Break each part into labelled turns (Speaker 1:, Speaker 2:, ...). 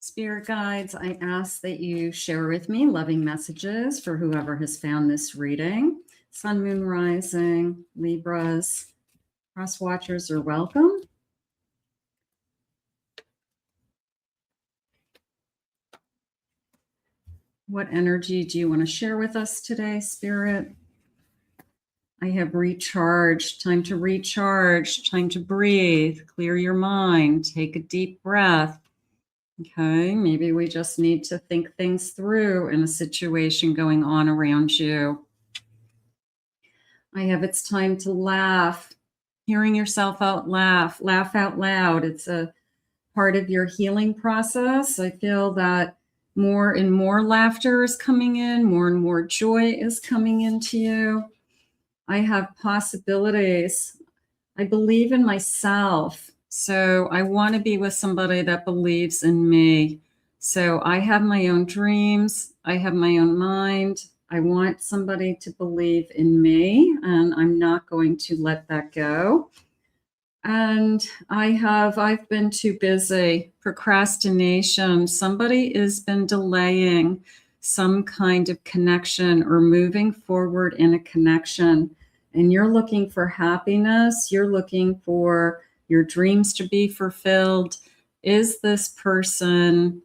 Speaker 1: Spirit guides, I ask that you share with me loving messages for whoever has found this reading. Sun, Moon, Rising, Libras, Cross Watchers are welcome. What energy do you want to share with us today, Spirit? I have recharged. Time to recharge. Time to breathe. Clear your mind. Take a deep breath. Okay, maybe we just need to think things through in a situation going on around you. I have it's time to laugh. Hearing yourself out laugh out loud. It's a part of your healing process. I feel that more and more laughter is coming in, more and more joy is coming into you. I have possibilities. I believe in myself. So I want to be with somebody that believes in me. So I have my own dreams. I have my own mind. I want somebody to believe in me, and I'm not going to let that go. And I've been too busy. Procrastination. Somebody has been delaying some kind of connection or moving forward in a connection. And you're looking for happiness. You're looking for your dreams to be fulfilled. Is this person,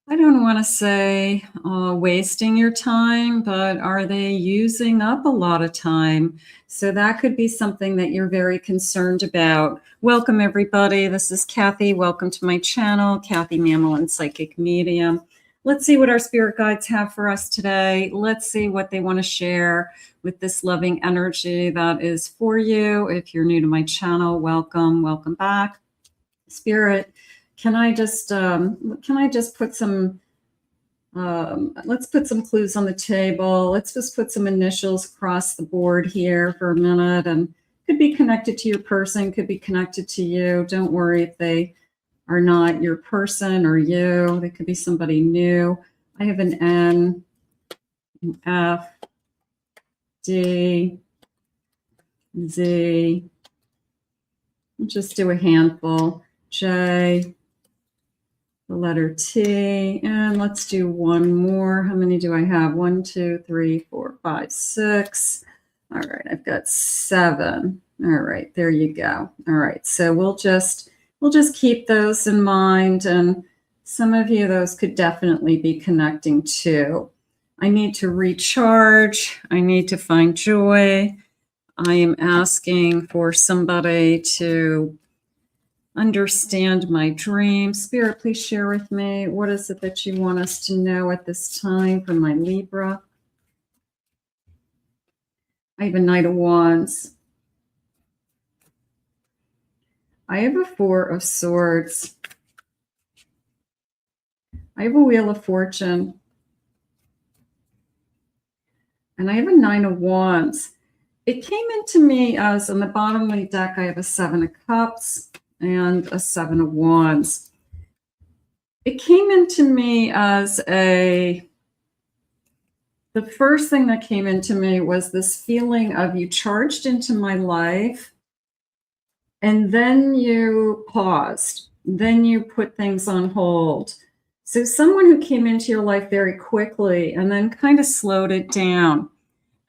Speaker 1: I don't want to say wasting your time, but are they using up a lot of time? So that could be something that you're very concerned about. Welcome, everybody. This is Kathy. Welcome to my channel, Kathy Mamolen, Psychic Medium. Let's see what our spirit guides have for us today. Let's see what they want to share with this loving energy that is for you. If you're new to my channel, welcome, welcome back. Spirit, can I just put some, let's put some clues on the table. Let's just put some initials across the board here for a minute, and could be connected to your person, could be connected to you. Don't worry if they are not your person or you. They could be somebody new. I have an N, an F, D, Z. Just do a handful. J, the letter T, and let's do one more. How many do I have? 1, 2, 3, 4, 5, 6. All right, I've got 7. All right, there you go. All right, so we'll just keep those in mind, and some of you, those could definitely be connecting to. I need to recharge. I need to find joy. I am asking for somebody to understand my dream. Spirit, please share with me. What is it that you want us to know at this time for my Libra? I have a Knight of Wands. I have a 4 of Swords. I have a Wheel of Fortune. And I have a 9 of Wands. It came into me as on the bottom of the deck, I have a 7 of Cups and a 7 of Wands. It came into me as the first thing that came into me was this feeling of you charged into my life, and then you paused. Then you put things on hold. So someone who came into your life very quickly and then kind of slowed it down.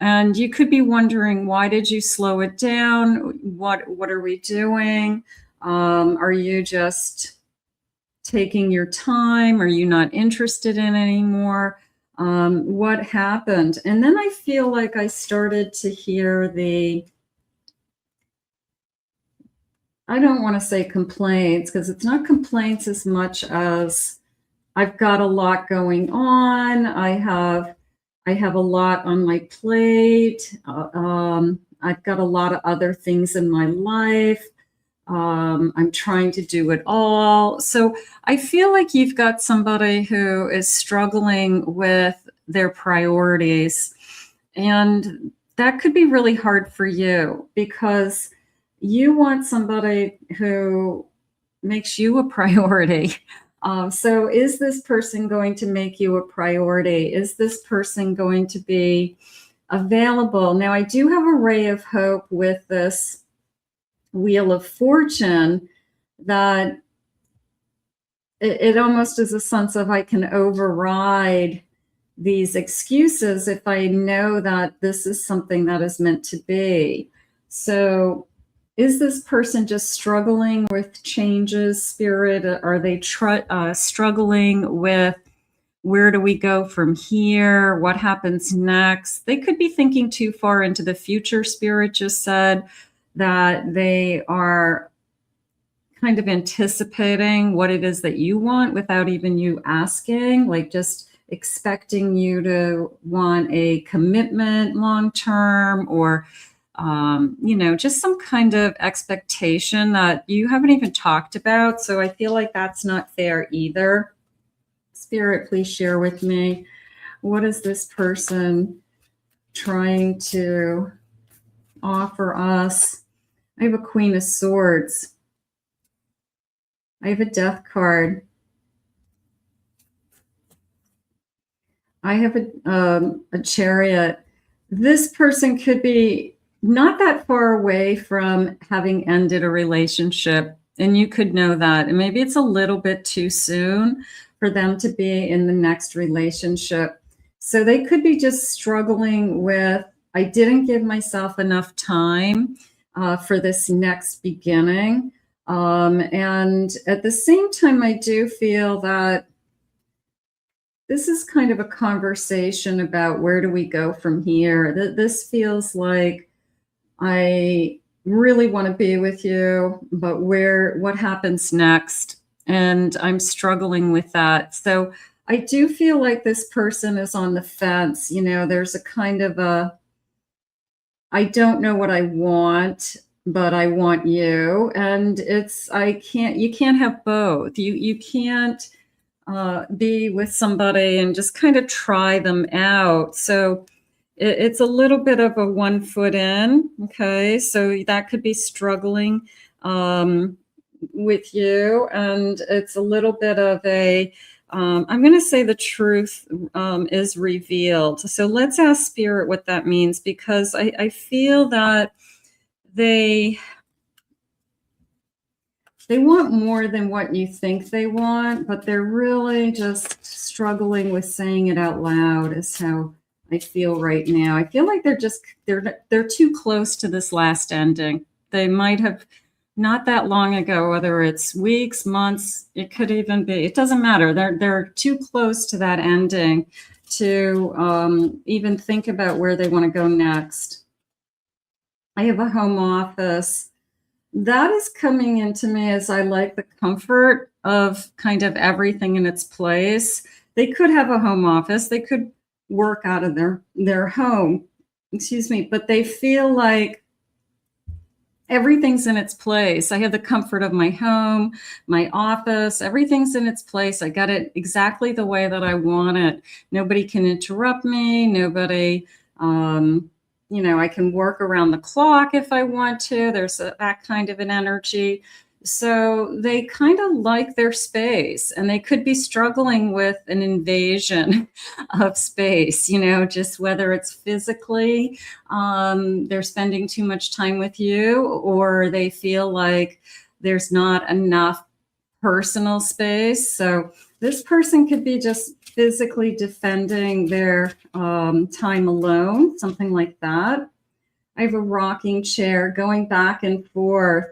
Speaker 1: And you could be wondering, why did you slow it down? What are we doing? Are you just taking your time? Are you not interested in anymore? What happened? And then I feel like I started to hear I don't want to say complaints, because it's not complaints as much as I've got a lot going on. I have a lot on my plate. I've got a lot of other things in my life. I'm trying to do it all. So I feel like you've got somebody who is struggling with their priorities. And that could be really hard for you, because you want somebody who makes you a priority. So is this person going to make you a priority? Is this person going to be available? Now, I do have a ray of hope with this Wheel of Fortune, that it almost is a sense of I can override these excuses if I know that this is something that is meant to be. So is this person just struggling with changes, Spirit? Are they struggling with where do we go from here? What happens next? They could be thinking too far into the future. Spirit just said that they are kind of anticipating what it is that you want without even you asking, like just expecting you to want a commitment long term, or just some kind of expectation that you haven't even talked about. So I feel like that's not fair either. Spirit, please share with me, what is this person trying to offer us? I have a Queen of Swords. I have a Death card. I have a Chariot. This person could be not that far away from having ended a relationship, and you could know that. And maybe it's a little bit too soon for them to be in the next relationship. So they could be just struggling with, I didn't give myself enough time for this next beginning. And at the same time, I do feel that this is kind of a conversation about where do we go from here. This feels like I really want to be with you, but what happens next? And I'm struggling with that. So I do feel like this person is on the fence. There's a kind of I don't know what I want, but I want you. And you can't have both. You can't be with somebody and just kind of try them out. So it's a little bit of a 1 foot in. Okay. So that could be struggling with you. And it's a little bit of I'm going to say the truth is revealed. So let's ask Spirit what that means, because I feel that they want more than what you think they want, but they're really just struggling with saying it out loud is how I feel right now. I feel like they're too close to this last ending. They might have not that long ago, whether it's weeks, months, it could even be, it doesn't matter. They're too close to that ending to even think about where they want to go next. I have a home office. That is coming into me as I like the comfort of kind of everything in its place. They could have a home office. They could work out of their home, but they feel like everything's in its place. I have the comfort of my home, my office, everything's in its place. I got it exactly the way that I want it. Nobody can interrupt me. Nobody, I can work around the clock if I want to. There's that kind of an energy. So they kind of like their space, and they could be struggling with an invasion of space, just whether it's physically, they're spending too much time with you, or they feel like there's not enough personal space. So this person could be just physically defending their time alone, something like that. I have a rocking chair going back and forth.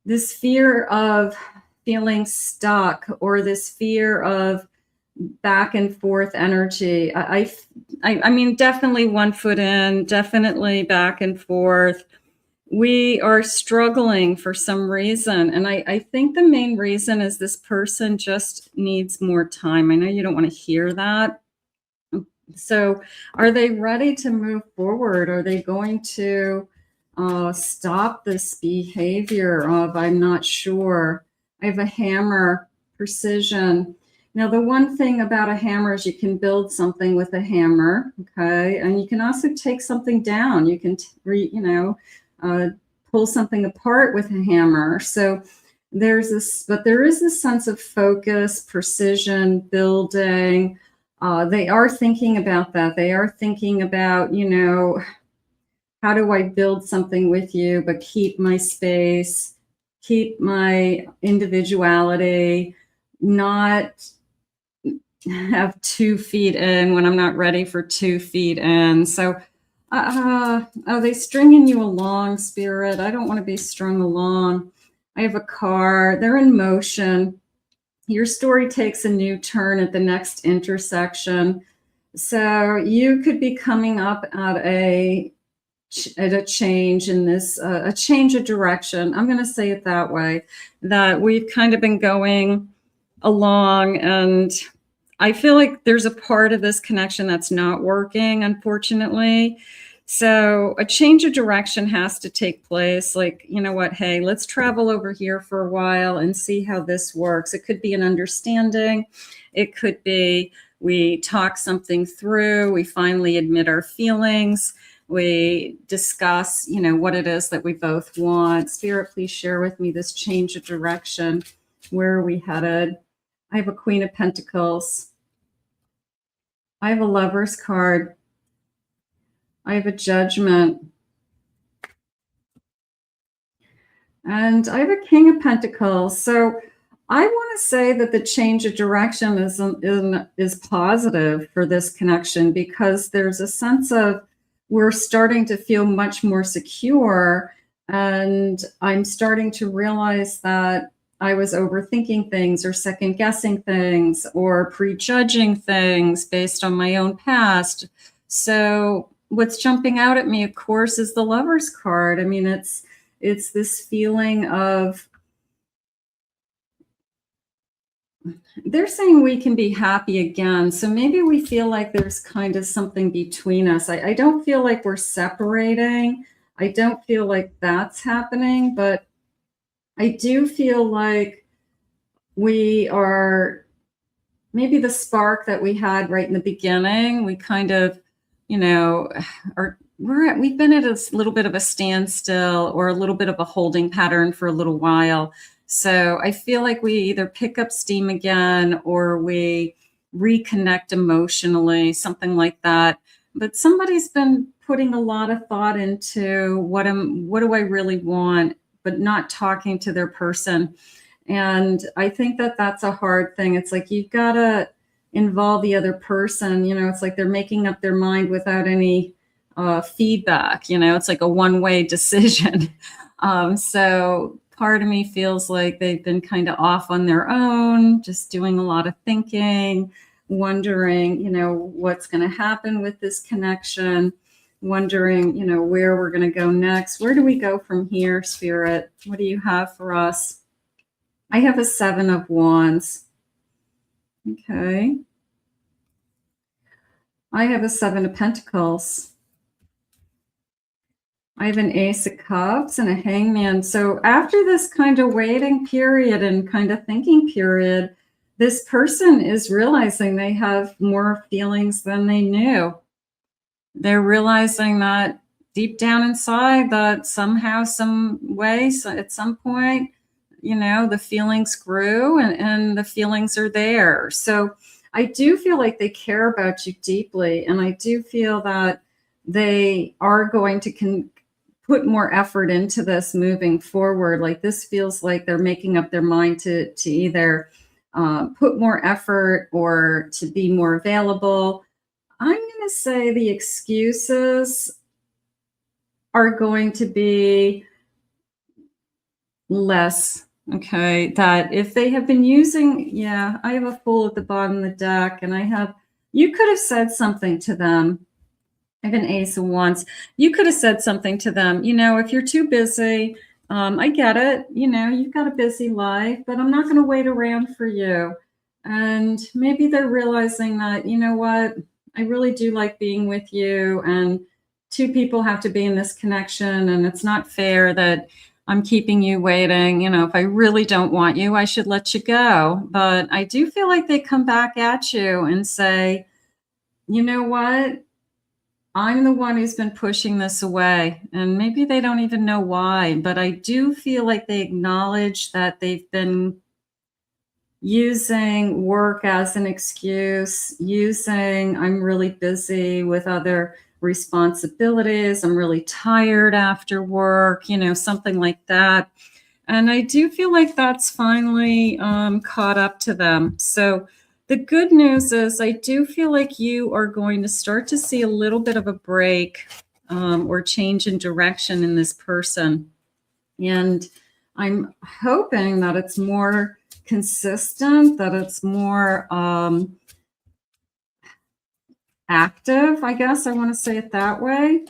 Speaker 1: This fear of feeling stuck, or this fear of back and forth energy. I mean, definitely 1 foot in, definitely back and forth. We are struggling for some reason. And I think the main reason is this person just needs more time. I know you don't want to hear that. So are they ready to move forward? Are they going to stop this behavior of I'm not sure? I have a hammer, precision. Now, the one thing about a hammer is you can build something with a hammer, okay? And you can also take something down. You can, pull something apart with a hammer. So there is this sense of focus, precision, building. They are thinking about that. They are thinking about, how do I build something with you, but keep my space, keep my individuality? not have 2 feet in when I'm not ready for 2 feet in. So, are they stringing you along, Spirit? I don't want to be strung along. I have a car. They're in motion. Your story takes a new turn at the next intersection. So you could be coming up at a change in this, a change of direction. I'm going to say it that way, that we've kind of been going along, and I feel like there's a part of this connection that's not working, unfortunately. So a change of direction has to take place. Like, you know what? Hey, let's travel over here for a while and see how this works. It could be an understanding. It could be we talk something through. We finally admit our feelings. We discuss, you know, what it is that we both want. Spirit, please share with me this change of direction. Where are we headed? I have a Queen of Pentacles. I have a Lover's card. I have a Judgment. And I have a King of Pentacles. So I want to say that the change of direction is positive for this connection, because there's a sense of we're starting to feel much more secure. And I'm starting to realize that I was overthinking things or second guessing things or prejudging things based on my own past. So what's jumping out at me, of course, is the Lover's card. I mean, it's this feeling of, they're saying we can be happy again. So maybe we feel like there's kind of something between us. I don't feel like we're separating. I don't feel like that's happening, but I do feel like we are, maybe the spark that we had right in the beginning, we kind of, you know, we've been at a little bit of a standstill or a little bit of a holding pattern for a little while. So I feel like we either pick up steam again or we reconnect emotionally, something like that. But somebody's been putting a lot of thought into what do I really want, but not talking to their person. And I think that that's a hard thing. It's like you've got to involve the other person. You know, it's like they're making up their mind without any feedback. You know, it's like a one-way decision. So part of me feels like they've been kind of off on their own, just doing a lot of thinking, wondering, you know, what's going to happen with this connection, wondering, you know, where we're going to go next. Where do we go from here, Spirit? What do you have for us? I have a 7 of Wands. Okay. I have a 7 of Pentacles. I have an Ace of Cups and a Hangman. So after this kind of waiting period and kind of thinking period, this person is realizing they have more feelings than they knew. They're realizing that deep down inside that somehow, some way, so at some point, you know, the feelings grew and the feelings are there. So I do feel like they care about you deeply. And I do feel that they are going to put more effort into this moving forward. Like this feels like they're making up their mind to either put more effort or to be more available. I'm going to say the excuses are going to be less. Okay, that if they have been using, yeah, I have a Fool at the bottom of the deck, and you could have said something to them. I have an Ace of Wands. You could have said something to them, you know, if you're too busy, I get it, you know, you've got a busy life, but I'm not going to wait around for you. And maybe they're realizing that, you know what, I really do like being with you, and two people have to be in this connection, and it's not fair that I'm keeping you waiting. You know, if I really don't want you, I should let you go. But I do feel like they come back at you and say, you know what? I'm the one who's been pushing this away. And maybe they don't even know why, but I do feel like they acknowledge that they've been using work as an excuse, using I'm really busy with other responsibilities, I'm really tired after work, you know, something like that. And I do feel like that's finally caught up to them. So the good news is I do feel like you are going to start to see a little bit of a break or change in direction in this person. And I'm hoping that it's more consistent, that it's more active, I guess I want to say it that way.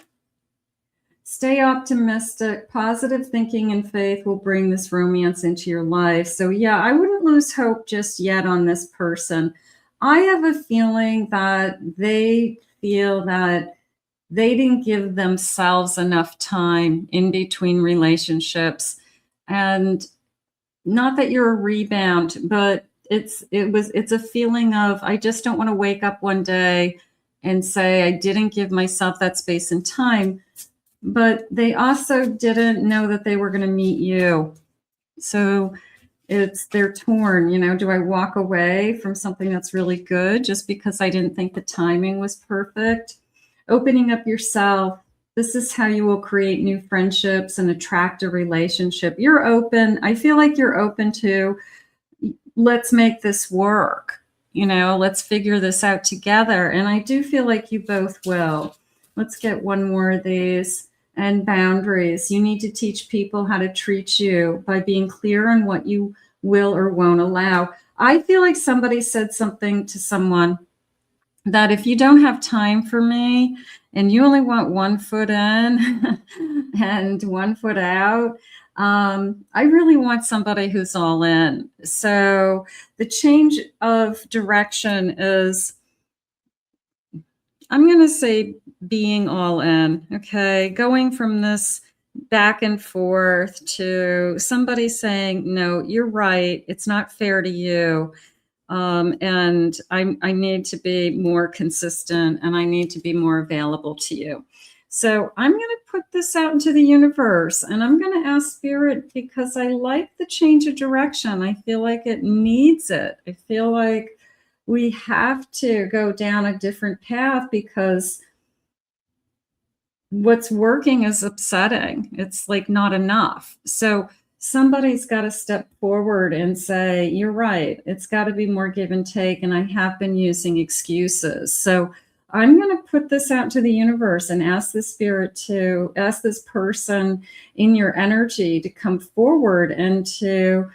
Speaker 1: Stay optimistic. Positive thinking and faith will bring this romance into your life. So yeah, I wouldn't lose hope just yet on this person. I have a feeling that they feel that they didn't give themselves enough time in between relationships. And not that you're a rebound, but it's a feeling of, I just don't want to wake up one day and say I didn't give myself that space and time. But they also didn't know that they were going to meet you. So they're torn, you know, do I walk away from something that's really good just because I didn't think the timing was perfect? Opening up yourself. This is how you will create new friendships and attract a relationship. You're open. I feel like you're open to, let's make this work. You know, let's figure this out together. And I do feel like you both will. Let's get one more of these. And boundaries. You need to teach people how to treat you by being clear on what you will or won't allow. I feel like somebody said something to someone that if you don't have time for me and you only want 1 foot in and 1 foot out, I really want somebody who's all in. So the change of direction is, I'm going to say being all in, okay? Going from this back and forth to somebody saying, no, you're right. It's not fair to you. And I need to be more consistent and I need to be more available to you. So I'm going to put this out into the universe and I'm going to ask Spirit because I like the change of direction. I feel like it needs it. I feel like we have to go down a different path because what's working is upsetting. It's like not enough. So somebody's got to step forward and say, you're right. It's got to be more give and take. And I have been using excuses. So I'm going to put this out to the universe and ask the Spirit to ask this person in your energy to come forward and to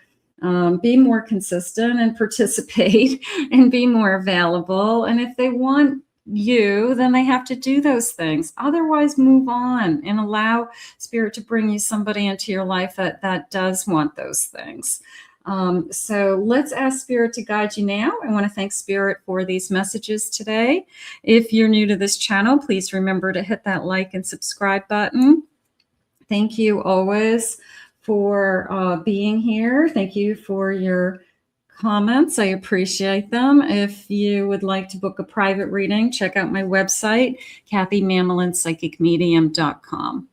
Speaker 1: be more consistent and participate and be more available. And if they want you, then they have to do those things. Otherwise, move on and allow Spirit to bring you somebody into your life that does want those things. So let's ask Spirit to guide you now. I want to thank Spirit for these messages today. If you're new to this channel, please remember to hit that like and subscribe button. Thank you always for being here. Thank you for your comments. I appreciate them. If you would like to book a private reading, check out my website, KathyMamolenPsychicMedium.com.